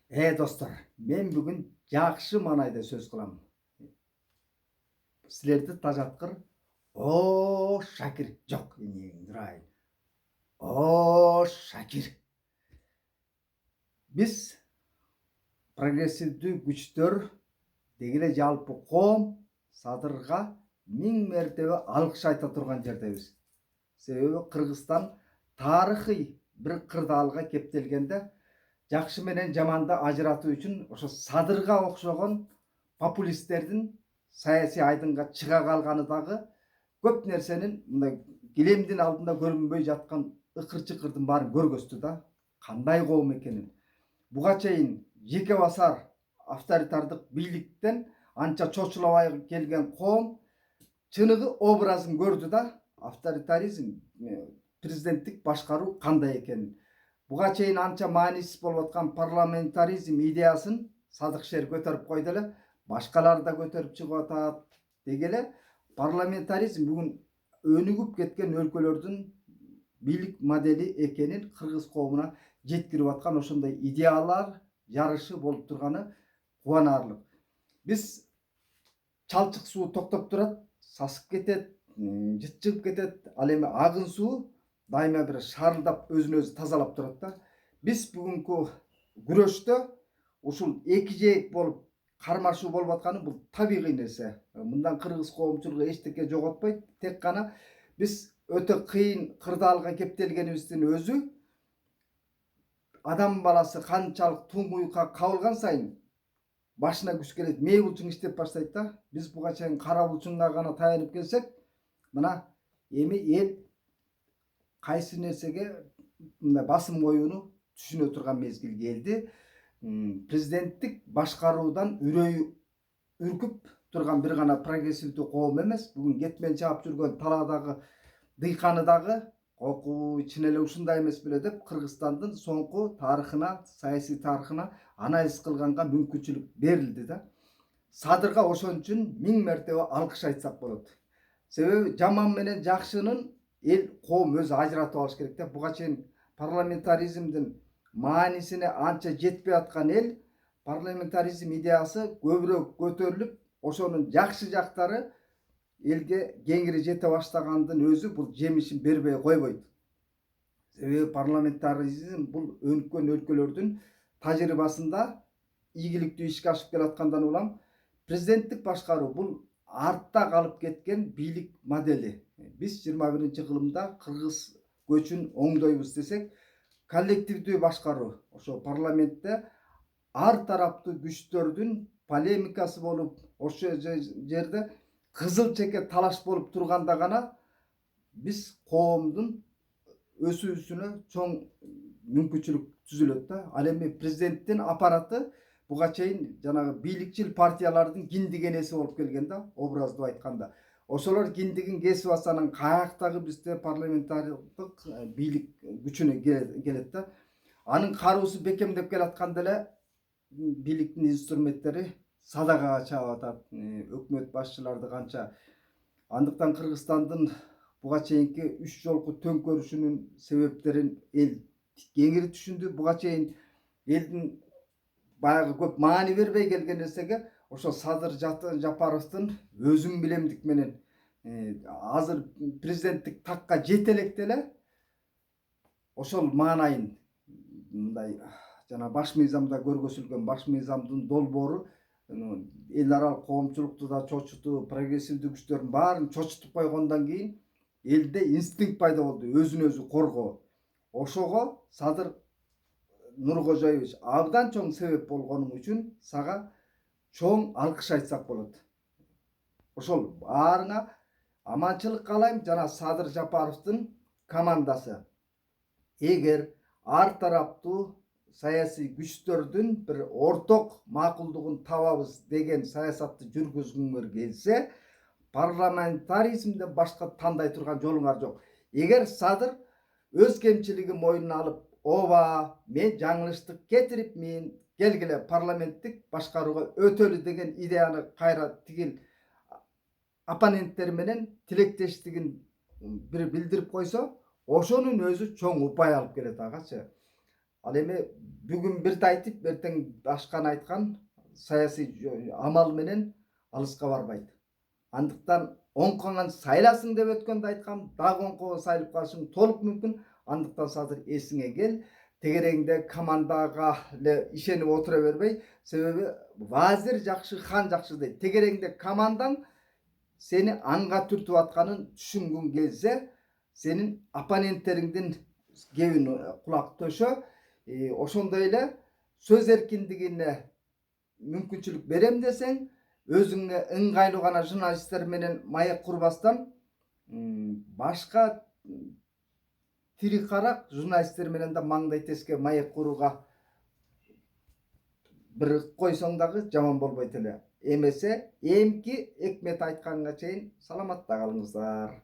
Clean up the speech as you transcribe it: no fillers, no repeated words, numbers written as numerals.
Достор, мен бүгін жақшы манайда сөз қыламын. Сілерді тажатқыр, о, Шакир, жоқ, дұрайын. О, Шакир. Біз прогрессивді күштер дегеле жалпы қом Садырға миң мәртебе алғыс айта тұрған жердебіз. Себебі Қырғызстан тарихи бір қырдаалға кептелгенде жақсы менен жаманды ажыратуу үчүн ошо Садырга окшогон популисттердин саясий айдынга чыга калганы дагы көп нерсенин мындай килемдин алдында көрүнбөй жаткан ыкыр-чыкырдын баарын көргөздү да, кандай коом экенин. Буга чейин жеке басар авторитардык бийликтен анча чочулабай келген коом чыныгы образын көрдү да, авторитаризм, президенттик башкаруу кандай экенин. Буга чейин анча маанисиз болуп аткан парламентаризм идеясын Садыкшер көтөрүп койду эле, башкалар да көтөрүп чыгып атат. Дегеле парламентаризм бүгүн өнүгүп кеткен өлкөлөрдүн бийлик модели экенин кыргыз коомуна жеткирип аткан ошондой идеялар жарышы болуп турганы кубанаарлык. Биз чалчык суу токтоп турат, сасып кетет, жытчыгып кетет. Ал эми агын суу дайыма bir шарылдап өзүн өзү тазалап турат да. Биз бүгүнкү күрөштө ушул эки жээк болуп кармашуу болуп атканы бул табигый нерсе. Мындан кыргыз коомчулугу эчтеке жоготпойт. Тек гана биз өтө кыйын кырдаалга кептелгенибиздин өзү адам баласы канчалык туңгуюкка кабылган сайын башына күч келет, мээ булчуң иштеп баштайт да. Биз буга чейин кара булчуңга гана таянып келсек, мына эми эл кайсы нерсеге мындай басым коюуну түшүнө турган мезгил келди. Президенттик башкаруудан үрөйү үркүп турган бир гана прогрессивдүү коом эмес, бүгүн кетмен чаап жүргөн талаадагы дыйканы дагы окуу чын эле ушундай эмес беле деп Кыргызстандын соңку тарыхына, саясий тарыхына анализ кылганга мүмкүнчүлүк берилди да. Садырга ошон үчүн миң мертебе алкыш айтсак болот. Себеби жаман менен жакшынын эл коом өзү ажыратып алыш керек да. Буга чейин парламентаризмдин маанисине анча жетпей аткан эл парламентаризм идеясы көбүрөөк көтөрүлүп, ошонун жакшы жактары элге кеңири жете баштагандын өзү бул жемишин бербей койбойт. Себеби парламентаризм бул өнүккөн өлкөлөрдүн тажрыйбасында ийгиликтүү ишке ашып келаткандан улам президенттик башкаруу бул артта калып кеткен бийлик модели. Биз 21-кылымда кыргыз көчүн оңдойбуз десек, коллективдүү башкаруу ошо парламентте ар тараптуу күчтөрдүн полемикасы болуп, ошо жерде кызыл чеке талаш болуп турганда гана биз коомдун өсүүсүнө чоң мүмкүнчүлүк түзүлөт да. Ал эми президенттин аппараты буга чейин жанагы бийликчил партиялардын киндик энеси болуп келген да, образдуу айтканда. Ошолор киндигин кесип алсанын каяктагы бизде парламентардык бийлик күчүнө келет да. Анын кароосу бекемдеп келатканда эле бийликтин инструменттери садагага чаап атат. Өкмөт башчыларды канча. Андыктан Кыргызстандын буга чейинки 3 жолку төңкөрүшүнүн себептерин эл кеңири түшүндү. Буга чейин элдин баягы көп маани бербей келген нерсеге ошо Садыр Жапаровдун өзүм билемдик менен азыр президенттик такка жете электе эле ошол маанайын мындай жана баш мыйзамда көргөзүлгөн баш мыйзамдын долбоору эл аралык коомчулукту да чочутуп, прогрессивдүү күчтөрдүн баарын чочутуп койгондон кийин элде инстинкт пайда болду, өзүн өзү коргоо. Ошого Садыр Нуркожоевич абдан чоң себеп болгонуң үчүн сага чоң алкыш айтсак болот. Ошол баарыңа аманчылык каалайм жана Садыр Жапаровдун командасы. Эгер ар тараптуу саясий күчтөрдүн бир орток макулдугун табабыз деген саясатты жүргүзгүңөр келсе, парламентаризмден башка тандай турган жолуңар жок. Эгер Садыр өз кемчилигин мойнуна алып, ооба, мен жаңылыштык кетирипмин, келгиле парламенттик башкарууга өтөлү деген идеяны кайра тигил оппоненттери менен тилектештигин бир билдирип койсо, ошонун өзү чоң упай алып келет агачы. Ал эми бүгүн бирди айтып, эртең башканы айткан саясий амал менен алыска барбайт. Андыктан оңкогон сайласың деп өткөндө айткам, дагы оңкого сайлап калышың толук мүмкүн. Андыктан азыр эсиңе кел. Тегереңде командага эле ишенип отура бербей, себеби вазир жакшы, хан жакшы дейт. Тегереңде командаң сени анга түртүп атканын түшүнгүң келсе, сенин оппоненттериңдин кебин кулак төшө. Ошондой эле сөз эркиндигине мүмкүнчүлүк берем десең, өзүңө ыңгайлуу гана журналисттер менен маек курбастан, башка тирикарак журналисттер менен да маңдай теске маек курууга бир койсоң дагы жаман болбойт эле. Эмесе эмки Экмет айтканга чейин саламатта калыңыздар.